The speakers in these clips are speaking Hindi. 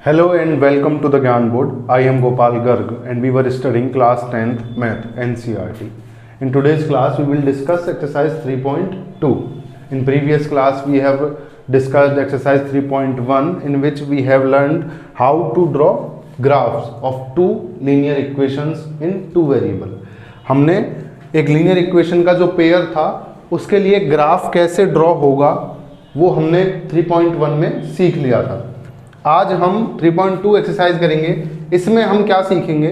Hello and welcome to the Gyan Board. I am Gopal Garg and we were studying class 10th Math NCERT. In today's class we will discuss exercise 3.2. In previous class we have discussed exercise 3.1 in which we have learned how to draw graphs of two linear equations in two variable. हमने एक linear equation का जो पेयर था उसके लिए ग्राफ कैसे ड्रॉ होगा वो हमने 3.1 में सीख लिया था। आज हम 3.2 एक्सरसाइज करेंगे। इसमें हम क्या सीखेंगे?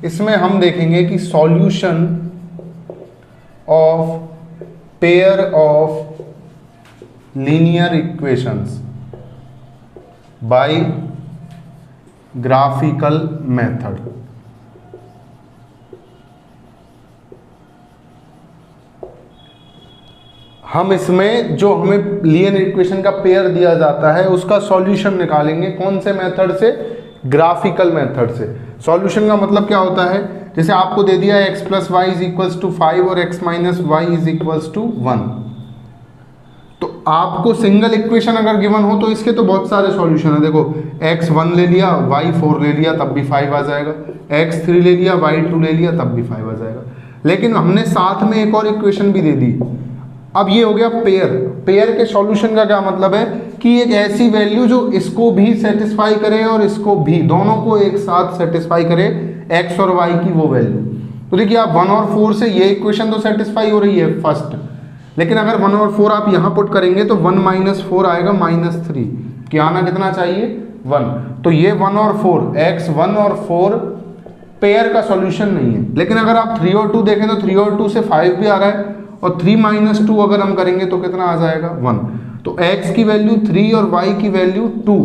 इसमें हम देखेंगे कि solution of pair of linear equations bye graphical method. हम इसमें जो हमें लीनियर इक्वेशन का पेयर दिया जाता है उसका सॉल्यूशन निकालेंगे। कौन से मेथड से? ग्राफिकल मेथड से। सॉल्यूशन का मतलब क्या होता है? जैसे आपको दे दिया x + y = 5 और x - y = 1, तो आपको सिंगल इक्वेशन अगर गिवन हो तो इसके तो बहुत सारे सॉल्यूशन है। देखो x 1 ले लिया, y 4 ले लिया तब भी 5 आ जाएगा, x 3 ले लिया, y 2 ले लिया तब भी 5 आ जाएगा। लेकिन हमने साथ में एक और इक्वेशन भी दे दी। अब ये हो गया पेयर। पेयर के सॉल्यूशन का क्या मतलब है कि एक ऐसी वैल्यू जो इसको भी सेटिस्फाई करे और इसको भी, दोनों को एक साथ सेटिस्फाई करे, x और y की वो वैल्यू। तो देखिए आप 1 और 4 से ये इक्वेशन तो सेटिस्फाई हो रही है फर्स्ट, लेकिन अगर 1 और 4 आप यहाँ पुट करेंगे तो 1 - 4 आएगा -3, कि आना कितना चाहिए? 1। तो ये 1 और 4, x 1 और 4 पेयर का सॉल्यूशन नहीं है। लेकिन अगर आप 3 और 2 देखें तो 3 और 2 से 5 भी आ रहा है और 3 - 2 अगर हम करेंगे तो कितना आ जाएगा? 1। तो x की वैल्यू 3 और y की वैल्यू 2।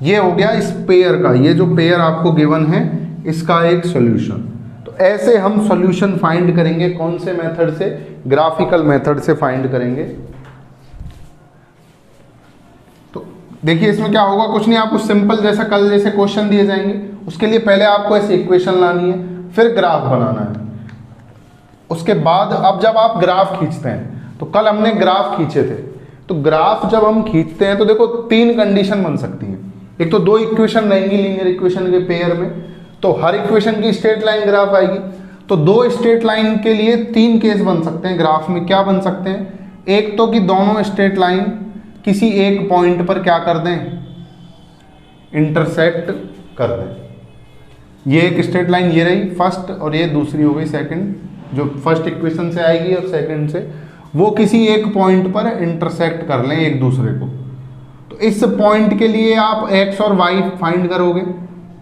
ये हो गया इस पेयर का, ये जो पेयर आपको गिवन है इसका एक सॉल्यूशन। तो ऐसे हम सॉल्यूशन फाइंड करेंगे। कौन से मेथड से? ग्राफिकल मेथड से फाइंड करेंगे। तो देखिए इसमें क्या होगा, कुछ नहीं, आपको सिंपल जैसा कल जैसे क्वेश्चन दिए जाएंगे उसके लिए पहले आपको ऐसी इक्वेशन लानी है, फिर ग्राफ बनाना है। उसके बाद अब जब आप ग्राफ खींचते हैं, तो कल हमने ग्राफ खींचे थे, तो ग्राफ जब हम खींचते हैं तो देखो 3 कंडीशन बन सकती हैं। एक तो 2 इक्वेशन रहेंगी लीनियर इक्वेशन के पेयर में, तो हर इक्वेशन की स्ट्रेट लाइन ग्राफ आएगी। तो 2 स्ट्रेट लाइन के लिए 3 केस बन सकते हैं ग्राफ में। क्या बन सकते हैं? एक तो कि दोनों स्ट्रेट लाइन किसी एक पॉइंट पर क्या कर दें? इंटरसेक्ट कर दें। ये एक स्ट्रेट लाइन ये रही फर्स्ट और ये दूसरी हो गई सेकंड, जो फर्स्ट इक्वेशन से आएगी और सेकंड से, वो किसी एक पॉइंट पर इंटरसेक्ट कर लें एक दूसरे को। तो इस पॉइंट के लिए आप x और y फाइंड करोगे।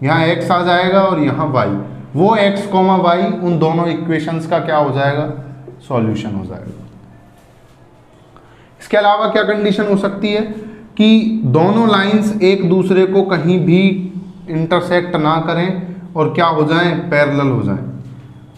यहाँ x आ जाएगा और यहाँ y। वो x, y उन दोनों इक्वेशंस का क्या हो जाएगा? सॉल्यूशन हो जाएगा। इसके अलावा क्या कंडीशन हो सकती है कि दोनों लाइंस एक दूसरे को कहीं भी इंटरसेक्ट ना करें और क्या हो जाएं? पैरेलल हो जाएं।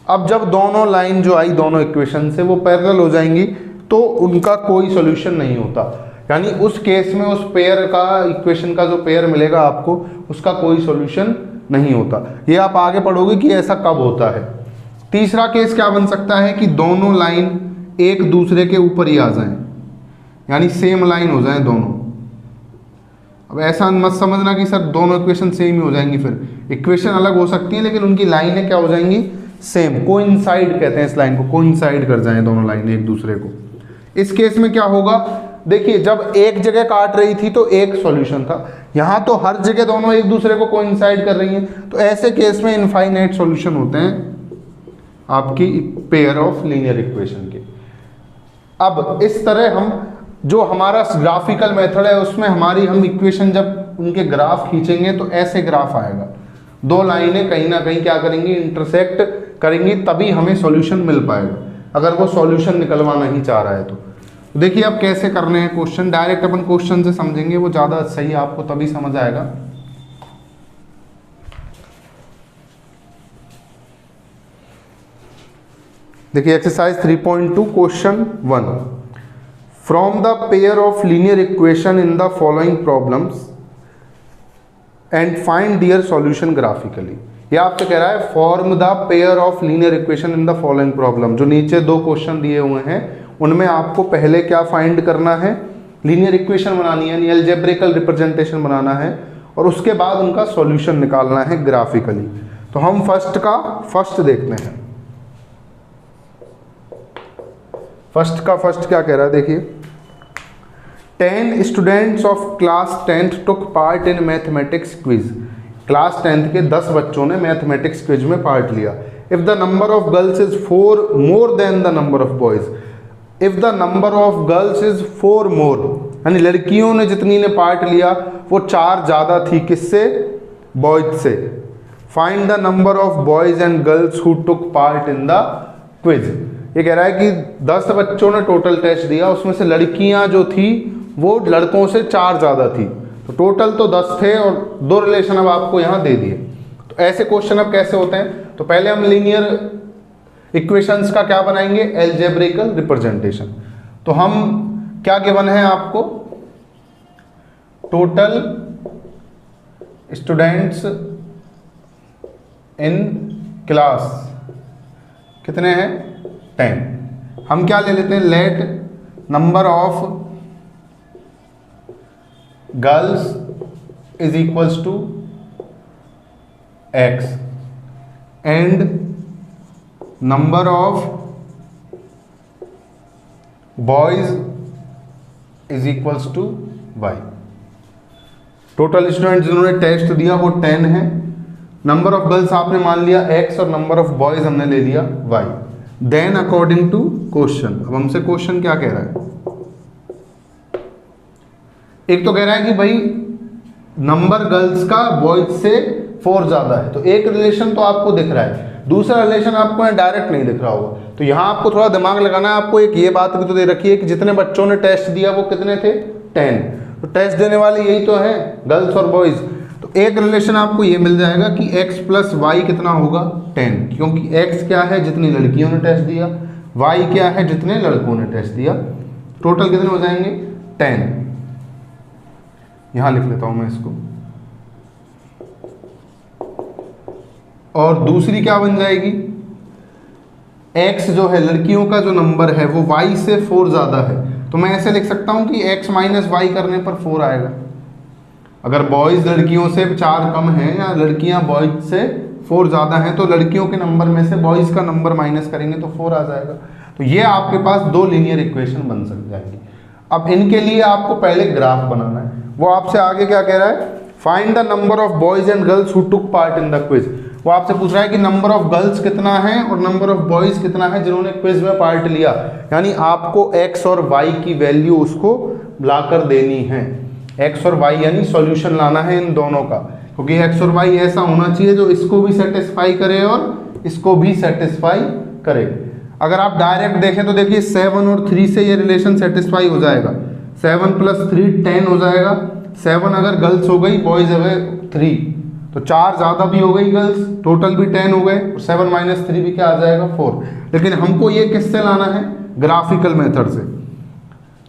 अब जब दोनों लाइन जो आई दोनों इक्वेशन से वो पैरेलल हो जाएंगी तो उनका कोई सॉल्यूशन नहीं होता। यानी उस केस में उस पेयर का, इक्वेशन का जो पेयर मिलेगा आपको, उसका कोई सॉल्यूशन नहीं होता। ये आप आगे पढ़ोगे कि ऐसा कब होता है। तीसरा केस क्या बन सकता है कि दोनों लाइन एक दूसरे के ऊपर ही आ जाएं, यानी सेम लाइन हो जाएं दोनों। अब ऐसा मत समझना कि सर दोनों इक्वेशन सेम ही हो जाएंगी, फिर इक्वेशन अलग हो सकती है लेकिन उनकी लाइनें क्या हो जाएंगी? सेम। कोइंसाइड कहते हैं इस लाइन को, कोइंसाइड कर जाएं दोनों लाइन एक दूसरे को। इस केस में क्या होगा? देखिए जब एक जगह काट रही थी तो एक सॉल्यूशन था, यहाँ तो हर जगह दोनों एक दूसरे को कोइंसाइड कर रही हैं, तो ऐसे केस में इनफाइनाइट सॉल्यूशन होते हैं आपकी पेयर ऑफ लीनियर इक्वेशन के। अब इस तरह हम जो हमारा ग्राफिकल मेथड है उसमें हम इक्वेशन जब उनके ग्राफ खींचेंगे तो ऐसे ग्राफ आएगा। 2 लाइनें कहीं ना कहीं क्या करेंगी? इंटरसेक्ट करेंगी, तभी हमें सॉल्यूशन मिल पाएगा। अगर वो सॉल्यूशन निकलवाना ही चाह रहा है तो देखिए अब कैसे करने हैं क्वेश्चन। डायरेक्ट अपन क्वेश्चन से समझेंगे, वो ज़्यादा सही आपको तभी समझ आएगा। देखिए exercise 3.2 question 1, from the pair of linear equation in the following problems and find their solution graphically. ये आपसे कह रहा है form the pair of linear equation in the following problem. जो नीचे 2 क्वेश्चन दिए हुए हैं उनमें आपको पहले क्या फाइंड करना है? लीनियर इक्वेशन बनानी है, यानी अलजेब्रिकल रिप्रेजेंटेशन बनाना है, और उसके बाद उनका सॉल्यूशन निकालना है ग्राफिकली। तो हम फर्स्ट देखते हैं। फर्स्ट क्या कह रहा है, देखिए 10 students of class 10th took part in mathematics quiz. Class 10th के 10 बच्चों ने मैथमेटिक्स क्विज में पार्ट लिया। If the number of girls is 4 more than the number of boys. If the number of girls is 4 मोर, यानी लड़कियों ने जितनी ने पार्ट लिया वो 4 ज़्यादा थी किससे, बॉयज से। Find the number of boys and girls who took part in the quiz. ये कह रहा है कि 10 बच्चों ने टोटल टेस्ट दिया, उसमें से लड़कियां जो थी वो लड़कों से 4 ज़्यादा थी, तो टोटल तो 10 थे और 2 रिलेशन अब आपको यहाँ दे दिए। तो ऐसे क्वेश्चन अब कैसे होते हैं, तो पहले हम लीनियर इक्वेशंस का क्या बनाएंगे, एल्जेब्रिकल रिप्रेजेंटेशन। तो हम क्या गिवन है आपको, टोटल स्टूडेंट्स इन क्लास कितने हैं, 10। हम क्या ले लेते हैं, let number of girls is equals to x and number of boys is equals to y। Total student जिन्होंने टेस्ट दिया वो 10 है, नंबर ऑफ गर्ल्स आपने मान लिया x और नंबर ऑफ बॉयज हमने ले लिया y। Then according to question, अब हमसे क्वेश्चन क्या कह रहा है, एक तो कह रहा है कि भाई नंबर गर्ल्स का बॉयज से 4 ज्यादा है, तो एक रिलेशन तो आपको दिख रहा है, दूसरा रिलेशन आपको डायरेक्ट नहीं दिख रहा होगा। तो यहाँ आपको थोड़ा दिमाग लगाना है। आपको एक ये बात भी तो दे रखी है कि जितने बच्चों ने टेस्ट दिया वो कितने थे, 10। तो टेस्ट देने वाले यही तो है, गर्ल्स और बॉयज। तो एक रिलेशन आपको ये मिल जाएगा कि x प्लस वाई कितना होगा, 10, क्योंकि x क्या है जितनी लड़कियों ने टेस्ट दिया, y क्या है जितने लड़कों ने टेस्ट दिया। टोटल कितने हो जाएंगे, 10। यहां लिख लेता हूं मैं इसको। और दूसरी क्या बन जाएगी, x जो है लड़कियों का जो नंबर है वो y से 4 ज़्यादा है, तो मैं ऐसे लिख सकता हूं कि x माइनस वाई करने पर 4 आएगा। अगर बॉयज़ लड़कियों से 4 कम है या लड़कियां बॉयज़ से 4 ज़्यादा हैं, तो लड़कियों के नंबर में से बॉयज़ का नंबर माइनस करेंगे तो 4 आ जाएगा। तो ये आपके पास 2 लीनियर इक्वेशन बन सक जाएंगी। अब इनके लिए आपको पहले ग्राफ बनाना है। वो आपसे आगे क्या कह रहा है, find the number of boys and girls who took part in the quiz. वो आपसे पूछ रहा है कि नंबर ऑफ गर्ल्स कितना है और नंबर ऑफ बॉयज़ कितना है जिन्होंने क्विज में पार्ट लिया, यानी आपको x और y की वैल्यू उसको लाकर देनी है। x और y यानी सॉल्यूशन लाना है इन दोनों का, क्योंकि x और y ऐसा होना चाहिए जो इसको भी सेटिस्फाई करे और इसको भी सेटिस्फाई करे। अगर आप डायरेक्ट देखें तो देखिए 7 और 3 से ये रिलेशन सेटिस्फाई हो जाएगा, 7 + 3 10 हो जाएगा। 7 अगर गर्ल्स हो गई, बॉयज़ हो गए 3, तो 4 ज़्यादा भी हो गई गर्ल्स, टोटल भी 10 हो गए, और 7 - 3 भी क्या आ जाएगा, 4। लेकिन हमको ये किससे लाना है, ग्राफिकल मेथड से।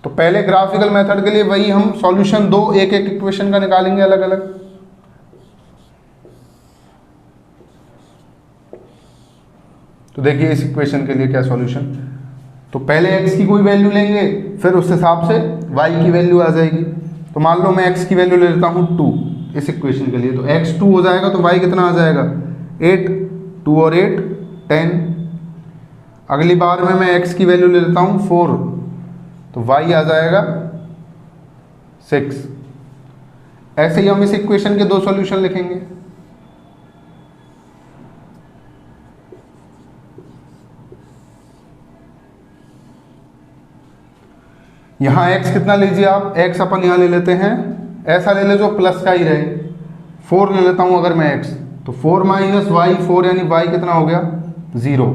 तो पहले ग्राफिकल मेथड के लिए वही हम सॉल्यूशन दो एक इक्वेशन का निकालेंगे अलग अलग। तो देखिए इस इक्वेशन के लिए क्या सॉल्यूशन, तो पहले x की कोई वैल्यू लेंगे, फिर उस हिसाब से y की वैल्यू आ जाएगी। तो मान लो मैं x की वैल्यू ले लेता हूँ 2 इस इक्वेशन के लिए, तो x 2 हो जाएगा, तो y कितना आ जाएगा, 8। 2 और 8 10। अगली बार में मैं x की वैल्यू ले लेता हूँ 4, तो y आ जाएगा 6। ऐसे ही हम इस इक्वेशन के 2 सॉल्यूशन लिखेंगे। यहाँ x कितना लीजिए आप, x अपन यहाँ ले लेते हैं, ऐसा ले ले जो प्लस का ही रहे। 4 ले लेता हूँ अगर मैं x, तो 4 - y 4, यानी y कितना हो गया, 0।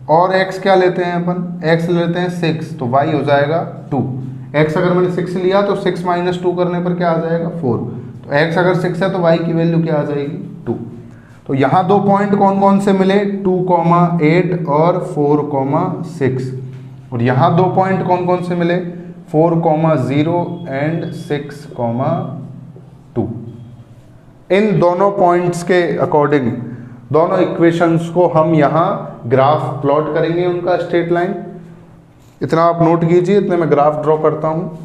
और x क्या लेते हैं अपन, x ले लेते हैं 6, तो y हो जाएगा 2। x अगर मैंने 6 लिया तो 6 - 2 करने पर क्या आ जाएगा, 4। तो x अगर 6 है तो y की वैल्यू क्या आ जाएगी, 2। तो यहाँ 2 पॉइंट कौन कौन से मिले, 2,8 और 4,6। और यहाँ 2 पॉइंट कौन कौन से मिले, 4,0 एंड 6,2। इन दोनों पॉइंट्स के अकॉर्डिंग दोनों इक्वेशंस को हम यहाँ ग्राफ प्लॉट करेंगे, उनका स्ट्रेट लाइन। इतना आप नोट कीजिए, इतने मैं ग्राफ ड्रॉ करता हूँ।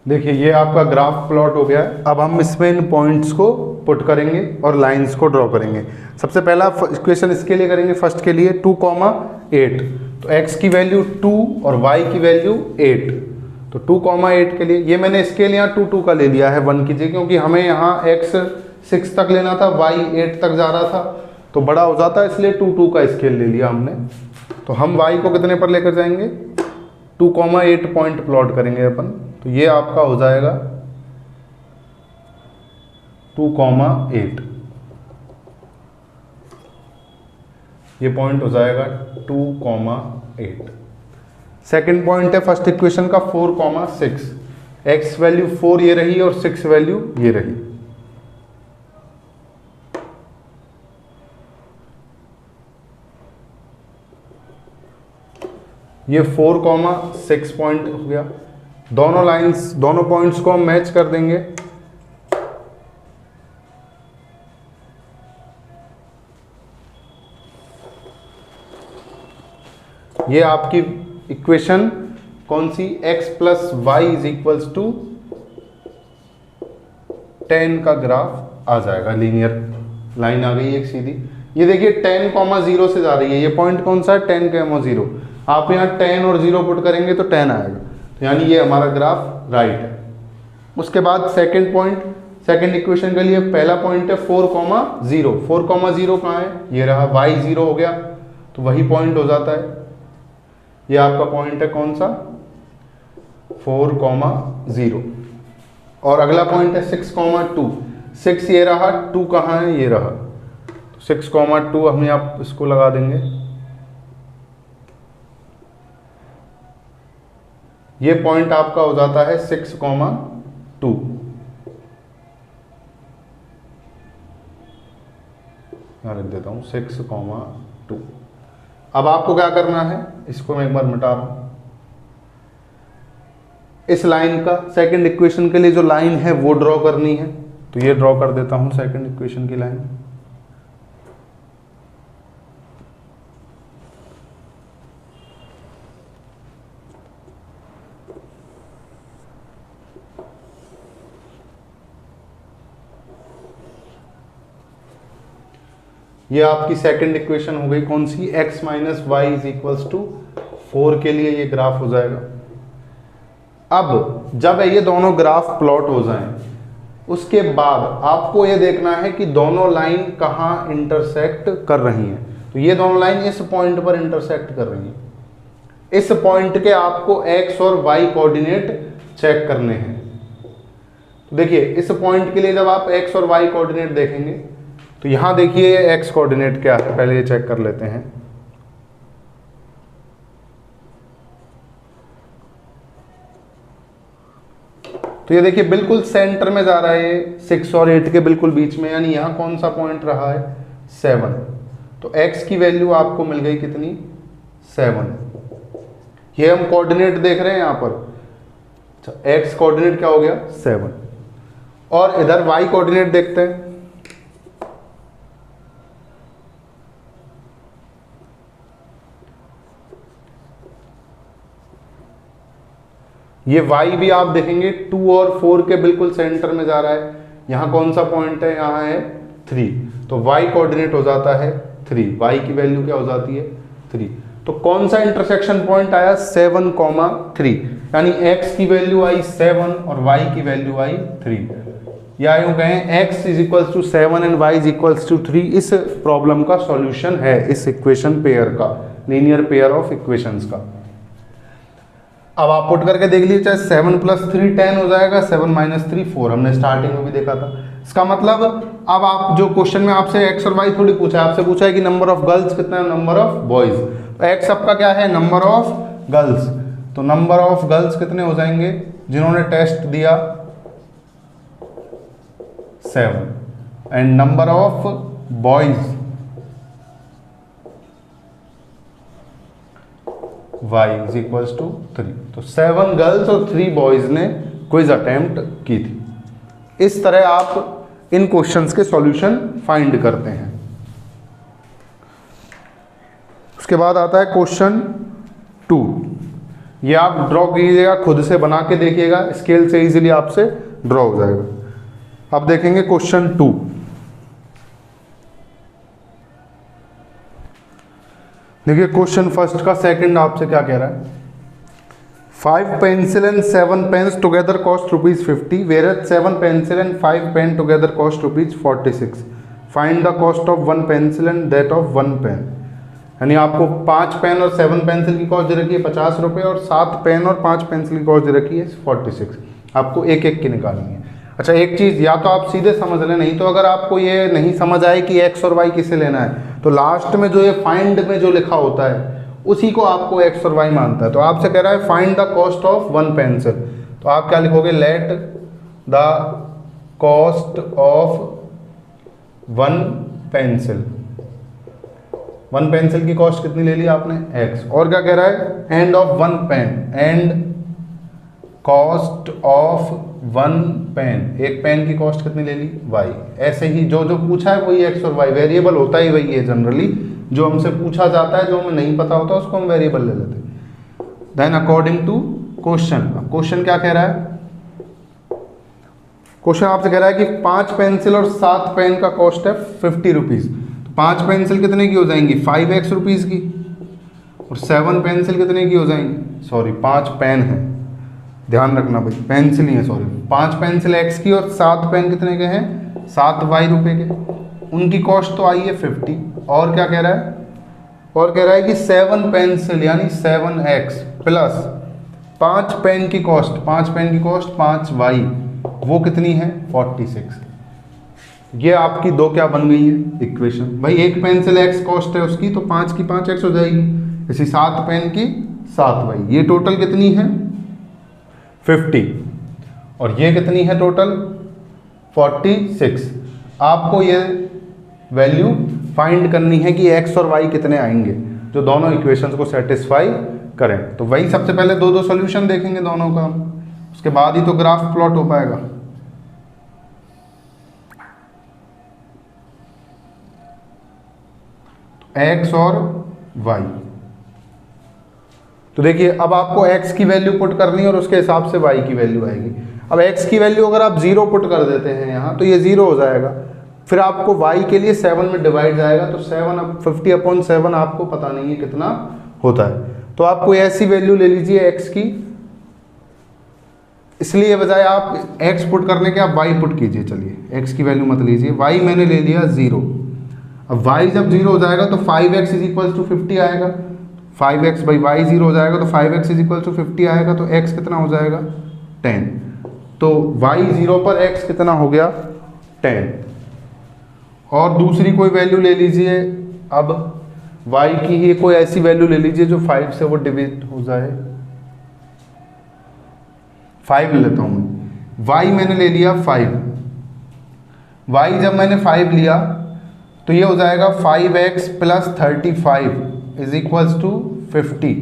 देखिए ये आपका ग्राफ प्लॉट हो गया है। अब हम इसमें इन पॉइंट्स को पुट करेंगे और लाइंस को ड्रॉ करेंगे। सबसे पहला इक्वेशन इसके लिए करेंगे, फर्स्ट के लिए 2,8, तो x की वैल्यू 2 और y की वैल्यू 8, तो 2,8 के लिए ये मैंने स्केल यहाँ 2 2 का ले लिया है 1 कीजिए, क्योंकि हमें यहाँ x 6 तक लेना था, y 8 तक जा रहा था तो बड़ा हो जाता है, इसलिए 2 2 का स्केल ले लिया हमने। तो हम y को कितने पर लेकर जाएंगे, 2,8 पॉइंट प्लॉट करेंगे अपन, तो ये आपका हो जाएगा 2,8, ये पॉइंट हो जाएगा 2,8। सेकंड पॉइंट है फर्स्ट इक्वेशन का 4,6, x वैल्यू 4 ये रही और 6 वैल्यू ये रही। ये 4,6 पॉइंट हो गया। दोनों लाइंस, दोनों पॉइंट्स को हम मैच कर देंगे। ये आपकी इक्वेशन कौन सी, x plus y is equals to 10 का ग्राफ आ जाएगा। लीनियर लाइन आ गई एक सीधी। ये देखिए 10,0 से जा रही है, ये पॉइंट कौन सा है, 10,0। आप यहाँ 10 और 0 पुट करेंगे तो 10 आएगा, तो यानी ये हमारा ग्राफ राइट है। उसके बाद सेकंड पॉइंट, सेकंड इक्वेशन के लिए पहला पॉइंट है 4,0। 4,0 कहाँ है, ये रहा, y 0 हो गया तो वही पॉइंट हो जाता है। ये आपका पॉइंट है कौन सा, 4,0। और अगला पॉइंट है 6,2। 6 ये रहा, 2 कहाँ है, ये रहा, 6,2 हम यहाँ इसको लगा देंगे। ये पॉइंट आपका हो जाता है 6,2। यहाँ लिख देता हूँ 6,2। अब आपको क्या करना है, इसको मैं एक बार मिटा रहा हूं। इस लाइन का सेकंड इक्वेशन के लिए जो लाइन है वो ड्रॉ करनी है, तो ये ड्रॉ कर देता हूं सेकंड इक्वेशन की लाइन। ये आपकी सेकंड इक्वेशन हो गई कौन सी, x minus y is equals to 4 के लिए ये ग्राफ हो जाएगा। अब जब ये दोनों ग्राफ प्लॉट हो जाएं, उसके बाद आपको ये देखना है कि दोनों लाइन कहाँ इंटरसेक्ट कर रही हैं। तो ये दोनों लाइन इस पॉइंट पर इंटरसेक्ट कर रही हैं। इस पॉइंट के आपको x और y कोऑर्डिनेट चेक करने हैं। तो देखिए इस पॉइंट के लिए जब आप x और y कोऑर्डिनेट देखेंगे तो यहां देखिए x कोऑर्डिनेट क्या है, पहले ये चेक कर लेते हैं। तो ये देखिए बिल्कुल सेंटर में जा रहा है, 6 और 8 के बिल्कुल बीच में, यानी यहां कौन सा पॉइंट रहा है, 7। तो x की वैल्यू आपको मिल गई कितनी, 7। ये हम कोऑर्डिनेट देख रहे हैं यहां पर, अच्छा x कोऑर्डिनेट क्या हो गया, 7। और इधर y कोऑर्डिनेट देखते हैं। ये y भी आप देखेंगे 2 और 4 के बिल्कुल सेंटर में जा रहा है। यहाँ कौन सा पॉइंट है, यहाँ है 3, तो y कोऑर्डिनेट हो जाता है 3, y की वैल्यू क्या हो जाती है 3। तो कौन सा इंटरसेक्शन पॉइंट आया, 7,3, यानी x की वैल्यू आई 7 और y की वैल्यू आई 3, या यूं कहें x is equals to 7 and y is equals to 3 इस प्रॉब्लम का सॉल्यूशन है, इस इक्वेशन पेयर का, लीनियर पेयर ऑफ इक्वेशंस का। अब आप पुट करके देख लीजिए, चाहे 7 प्लस 3 10 हो जाएगा, 7 माइनस 3 4, हमने स्टार्टिंग में भी देखा था। इसका मतलब अब आप जो क्वेश्चन में आपसे x और y थोड़ी पूछा है, आपसे पूछा है कि नंबर ऑफ गर्ल्स कितना है, नंबर ऑफ बॉयज। तो x आपका क्या है, नंबर ऑफ गर्ल्स, तो नंबर ऑफ गर्ल्स कितने हो जाएंगे जिन्होंने टेस्ट दिया, 7, and number of boys y is equals to 3। तो 7 गर्ल्स और 3 बॉयज ने क्विज अटेम्प्ट की थी। इस तरह आप इन क्वेश्चंस के सॉल्यूशन फाइंड करते हैं। उसके बाद आता है क्वेश्चन 2। ये आप ड्रॉ कीजिएगा, खुद से बना के देखिएगा, स्केल से इजीली आपसे ड्रॉ हो जाएगा। अब देखेंगे क्वेश्चन 2। देखिए क्वेश्चन फर्स्ट का सेकंड आपसे क्या कह रहा है, 5 pencil and 7 pens together cost ₹50, whereas 7 pencil and 5 pen together cost ₹46. Find the cost of 1 pencil and that of 1 pen. यानी आपको 5 पेन और 7 पेंसिल की कॉस्ट दे रखी है ₹50 और 7 पेन और 5 पेंसिल की कॉस्ट दे रखी है 46। आपको एक एक की निकालनी है। अच्छा एक चीज़, या तो आप सीधे समझ लें, नहीं तो अगर आपको ये नहीं समझ आए कि एक्स और वाई किसे लेना है, तो लास्ट में जो ये फाइंड में जो लिखा होता है उसी को आपको एक्स और वाई मानता है। तो आपसे कह रहा है find the cost of 1 pencil, तो आप क्या लिखोगे, let the cost of 1 pencil. 1 pencil की कॉस्ट कितनी ले ली आपने, एक्स। और क्या कह रहा है, and of 1 pen, and cost of 1 pen, एक पेन की कॉस्ट कितनी ले ली, वाई। ऐसे ही जो जो पूछा है वही एक्स और वाई, वेरिएबल होता ही वही है जनरली, जो हमसे पूछा जाता है, जो हमें नहीं पता होता उसको हम वेरिएबल ले लेते हैं। Then according to question, question क्या कह रहा है, क्वेश्चन आपसे कह रहा है कि 5 पेंसिल और 7 पेन का कॉस्ट है ₹50। तो 5 पेंसिल कितने की हो जाएंगी, 5x रुपीज़ की, और 7 पेंसिल कितने की हो जाएंगी, सॉरी 5 पेन है, ध्यान रखना भाई, पेंसिल ही है, सॉरी 5 पेंसिल x की और 7 पेन कितने के हैं, 7y रुपए के, उनकी कॉस्ट तो आई है 50। और क्या कह रहा है, और कह रहा है कि 7 पेंसिल यानी 7x प्लस 5 पेन की कॉस्ट, 5 पेन की कॉस्ट 5y, वो कितनी है 46। ये आपकी दो क्या बन गई है इक्वेशन। भाई एक पेंसिल x कॉस्ट है उसकी, तो 5 की 5x हो जाएगी, इसी 7 पेन की 7y, ये टोटल कितनी है 50, और ये कितनी है टोटल 46। आपको ये वैल्यू फाइंड करनी है कि x और y कितने आएंगे जो दोनों इक्वेशंस को सेटिस्फाई करें। तो वही सबसे पहले दो दो सॉल्यूशन देखेंगे दोनों का, उसके बाद ही तो ग्राफ प्लॉट हो पाएगा। x और y, तो देखिए अब आपको x की वैल्यू पुट करनी है और उसके हिसाब से y की वैल्यू आएगी। अब x की वैल्यू अगर आप 0 पुट कर देते हैं यहाँ, तो ये 0 हो जाएगा, फिर आपको y के लिए 7 में डिवाइड जाएगा, तो 50/7 आपको पता नहीं है कितना होता है, तो आपको ऐसी वैल्यू ले लीजिए x की, इसलिए बजाय आप x पुट करने के आप y पुट कीजिए। चलिए x की वैल्यू मत लीजिए, y मैंने ले लिया 0। अब y जब 0 हो जाएगा तो 5x = 50 आएगा, 5x/y 0 हो जाएगा तो 5x = 50 आएगा, तो x कितना हो जाएगा 10। तो y 0 पर x कितना हो गया 10। और दूसरी कोई वैल्यू ले लीजिए, अब y की ही कोई ऐसी वैल्यू ले लीजिए जो 5 से वो डिवाइड हो जाए। 5 ले लेता हूँ मैं, y मैंने ले लिया 5, y जब मैंने 5 लिया तो ये हो जाएगा 5x + 35 = 50,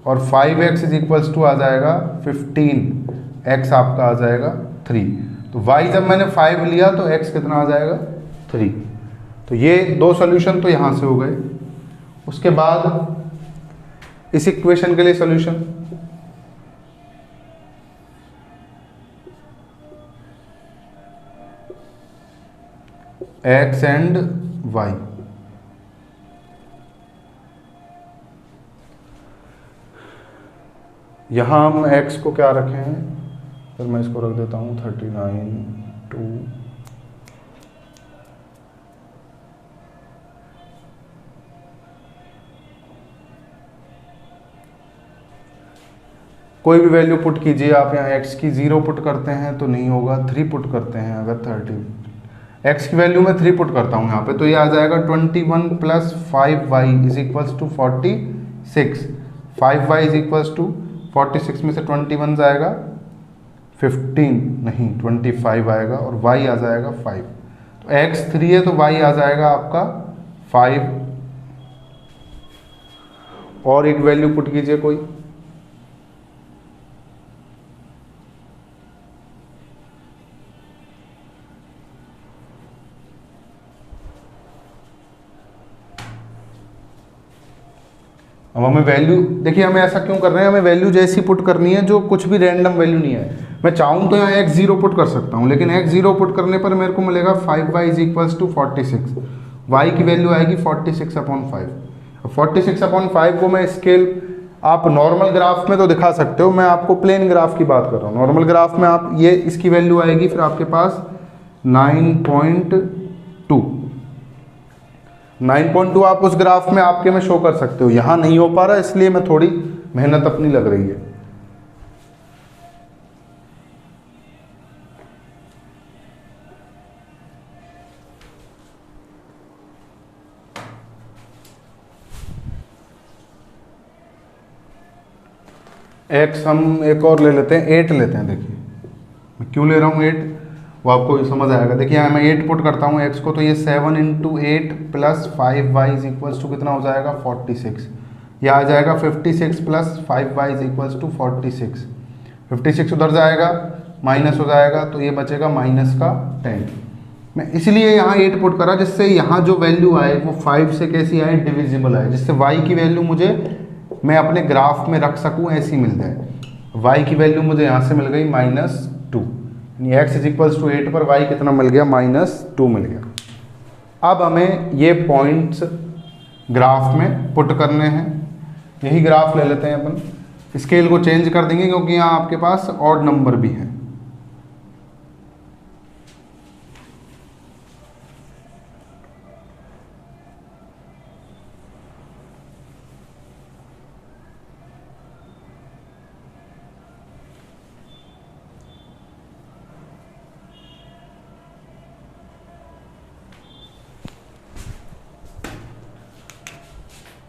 और 5x = आ जाएगा 15, x आपका आ जाएगा 3। तो y जब मैंने 5 लिया तो x कितना आ जाएगा 3। तो ये दो सॉल्यूशन तो यहाँ से हो गए। उसके बाद इस इक्वेशन के लिए सॉल्यूशन, x एंड y, यहाँ हम x को क्या रखे हैं, फिर मैं इसको रख देता हूँ 39 2, कोई भी वैल्यू पुट कीजिए आप। यहाँ x की 0 पुट करते हैं तो नहीं होगा, 3 पुट करते हैं, अगर 30 x की वैल्यू में 3 पुट करता हूँ यहाँ पे, तो ये आ जाएगा 21 + 5y = 46। 5y = 46 में से 21 जाएगा 15 नहीं 25 आएगा, और y आ जाएगा 5। तो x 3 है तो y आ जाएगा आपका 5। और एक वैल्यू पुट कीजिए कोई, अब हमें वैल्यू, देखिए हमें ऐसा क्यों कर रहे हैं, हमें वैल्यू जैसी पुट करनी है जो कुछ भी रैंडम वैल्यू नहीं है। मैं चाहूँ तो यहाँ x0 पुट कर सकता हूँ, लेकिन x0 पुट करने पर मेरे को मिलेगा 5y is equals to 46। y की वैल्यू आएगी 46/5। अब 46/5 को मैं स्केल, आप नॉर्मल ग्राफ में तो दिखा सकते हो, मैं आपको प्लेन ग्राफ की बात कर रहा हूँ। नॉर्मल ग्राफ में आप ये इसकी वैल्यू आएगी फिर आपके पास 9.2। 9.2 आप उस ग्राफ में आपके में शो कर सकते हो, यहाँ नहीं हो पा रहा इसलिए मैं थोड़ी मेहनत अपनी लग रही है। एक्स हम एक और ले लेते हैं, 8 लेते हैं। देखिए मैं क्यों ले रहा हूँ 8, वो आपको समझ आएगा। देखिए यहाँ मैं 8 पुट करता हूँ एक्स को, तो ये 7 × 8 + 5y इज इक्वल्स टू कितना हो जाएगा 46। यह आ जाएगा 56 + 5y इज इक्वल्स टू 46। 56 उधर जाएगा माइनस हो जाएगा, तो ये बचेगा -10। मैं इसलिए यहाँ 8 पुट करा जिससे यहाँ जो वैल्यू आए वो 5 से कैसी आए, डिविजिबल आए, जिससे y की वैल्यू मुझे मैं अपने ग्राफ में रख सकूँ ऐसी मिल जाए। y की वैल्यू मुझे यहाँ से मिल गई -2, x इज इक्वल्स टू 8 पर y कितना मिल गया, -2 मिल गया। अब हमें ये पॉइंट्स ग्राफ में पुट करने हैं। यही ग्राफ ले लेते हैं अपन, स्केल को चेंज कर देंगे क्योंकि यहाँ आपके पास ऑड नंबर भी है।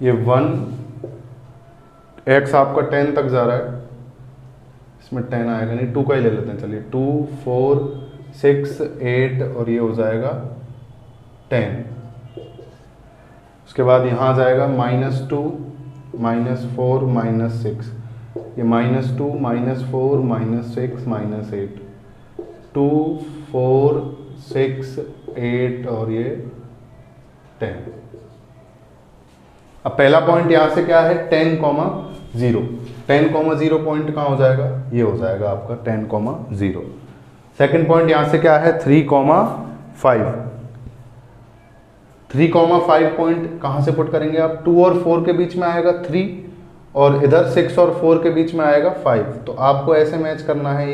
ये 1 x आपका 10 तक जा रहा है, इसमें 10 आएगा नहीं, 2 का ही ले लेते हैं। चलिए 2, 4, 6, 8 और ये हो जाएगा 10। उसके बाद यहाँ आ जाएगा -2, -4, -6, ये -2, -4, -6, -8, 2, 4, 6, 8 और ये 10। अब पहला पॉइंट यहाँ से क्या है 10,0। 10,0 पॉइंट कहाँ हो जाएगा, ये हो जाएगा आपका 10,0। सेकंड पॉइंट यहाँ से क्या है 3,5। 3,5 पॉइंट कहाँ से पुट करेंगे आप, 2 और 4 के बीच में आएगा 3 और इधर 6 और 4 के बीच में आएगा 5। तो आपको ऐसे मैच करना है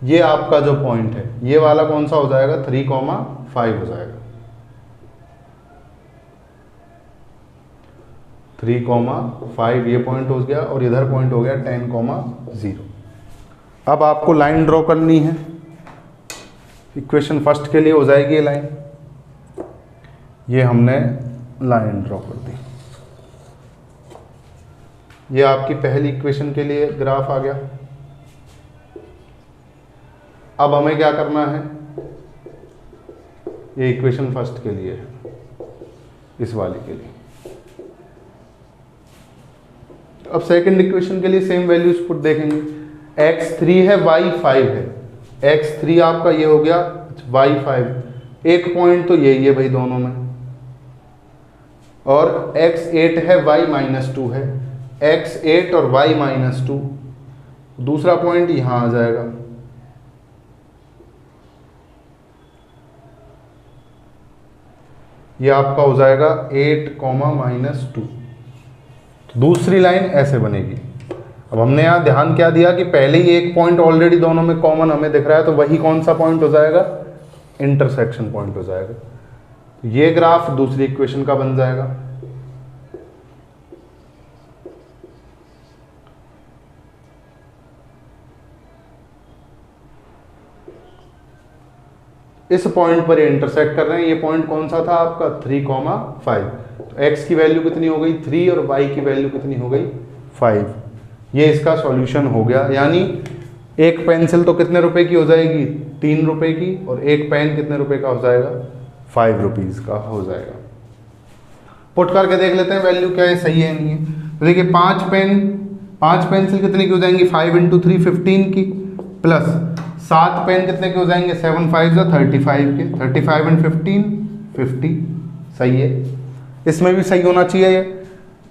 ये आपका जो पॉइंट है ये वाला कौन सा हो जाएगा 3,5 हो जाएगा। 3,5 ये पॉइंट हो गया और इधर पॉइंट हो गया 10,0। अब आपको लाइन ड्रॉ करनी है। इक्वेशन फर्स्ट के लिए हो जाएगी ये लाइन, ये हमने लाइन ड्रॉ कर दी। ये आपकी पहली इक्वेशन के लिए ग्राफ आ गया। अब हमें क्या करना है, ये इक्वेशन फर्स्ट के लिए है, इस वाली के लिए। अब सेकंड इक्वेशन के लिए सेम वैल्यूज पुट देखेंगे। x3 है y5 है, x3 आपका ये हो गया y5, एक पॉइंट तो यही है भाई दोनों में, और x8 है y-2 है, x8 और y-2, दूसरा पॉइंट यहां आ जाएगा। ये आपका हो जाएगा 8, -2। दूसरी लाइन ऐसे बनेगी। अब हमने यहाँ ध्यान क्या दिया कि पहले ही एक पॉइंट ऑलरेडी दोनों में कॉमन हमें दिख रहा है, तो वही कौन सा पॉइंट हो जाएगा, इंटरसेक्शन पॉइंट हो जाएगा। तो ये ग्राफ दूसरी इक्वेशन का बन जाएगा। इस पॉइंट पर ये इंटरसेक्ट कर रहे हैं। ये पॉइंट कौन सा था आपका 3,5। तो x की वैल्यू कितनी हो गई 3 और y की वैल्यू कितनी हो गई 5। ये इसका सॉल्यूशन हो गया। यानी एक पेंसिल तो कितने रुपए की हो जाएगी 3 रुपए की, और एक पेन कितने रुपए का हो जाएगा 5 रुपीज़ का हो जाएगा। पुट करके देख लेते हैं वैल्यू क्या है, सही है नहीं है। तो देखिए 5 पेंसिल कितने की हो जाएंगी 5 × 3 15 की, प्लस 7 पेन कितने के हो जाएंगे 7 5 35 के, 35 × 15 50, सही है। इसमें भी सही होना चाहिए ये।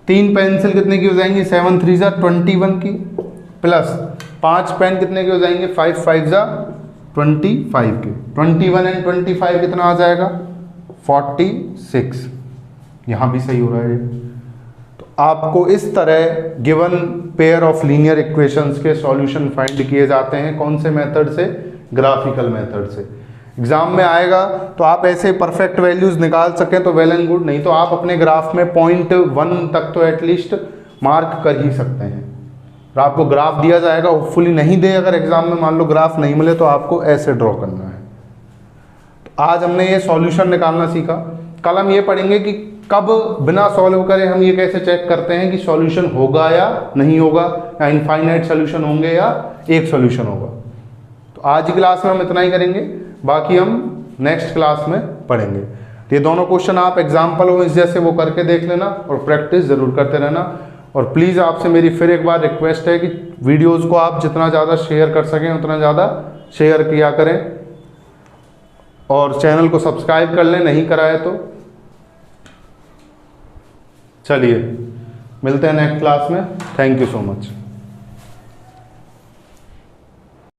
3 पेंसिल कितने की हो जाएंगी? 7 3 जा 21 की, प्लस 5 पेन कितने के हो जाएंगे? 5 5 जा 25 के। 21 एंड 25 कितना आ जाएगा? 46। यहाँ भी सही हो रहा है ये। तो आपको इस तरह given pair of linear equations के सॉल्यूशन फाइंड किए जाते हैं। कौन से मेथड से? ग्राफिकल मेथड से। एग्जाम में आएगा तो आप ऐसे परफेक्ट वैल्यूज निकाल सकें तो वेल एंड गुड, नहीं तो आप अपने ग्राफ में 0.1 तक तो एटलीस्ट मार्क कर ही सकते हैं। और आपको ग्राफ दिया जाएगा, होपफुली नहीं दे, अगर एग्जाम में मान लो ग्राफ नहीं मिले तो आपको ऐसे ड्रॉ करना है। तो आज हमने ये सॉल्यूशन निकालना सीखा। कल हम ये पढ़ेंगे कि कब बिना सॉल्व करे हम ये कैसे चेक करते हैं कि सॉल्यूशन होगा या नहीं होगा, या इनफाइनाइट सॉल्यूशन होंगे या एक सॉल्यूशन होगा। तो आज की क्लास में हम इतना ही करेंगे, बाकी हम नेक्स्ट क्लास में पढ़ेंगे। तो ये दोनों क्वेश्चन आप एग्जाम्पल हो इस जैसे वो करके देख लेना और प्रैक्टिस ज़रूर करते रहना। और प्लीज़ आपसे मेरी फिर एक बार रिक्वेस्ट है कि वीडियोज़ को आप जितना ज़्यादा शेयर कर सकें उतना ज़्यादा शेयर किया करें, और चैनल को सब्सक्राइब कर लें नहीं करा है तो। चलिए मिलते हैं नेक्स्ट क्लास में। Thank you so much.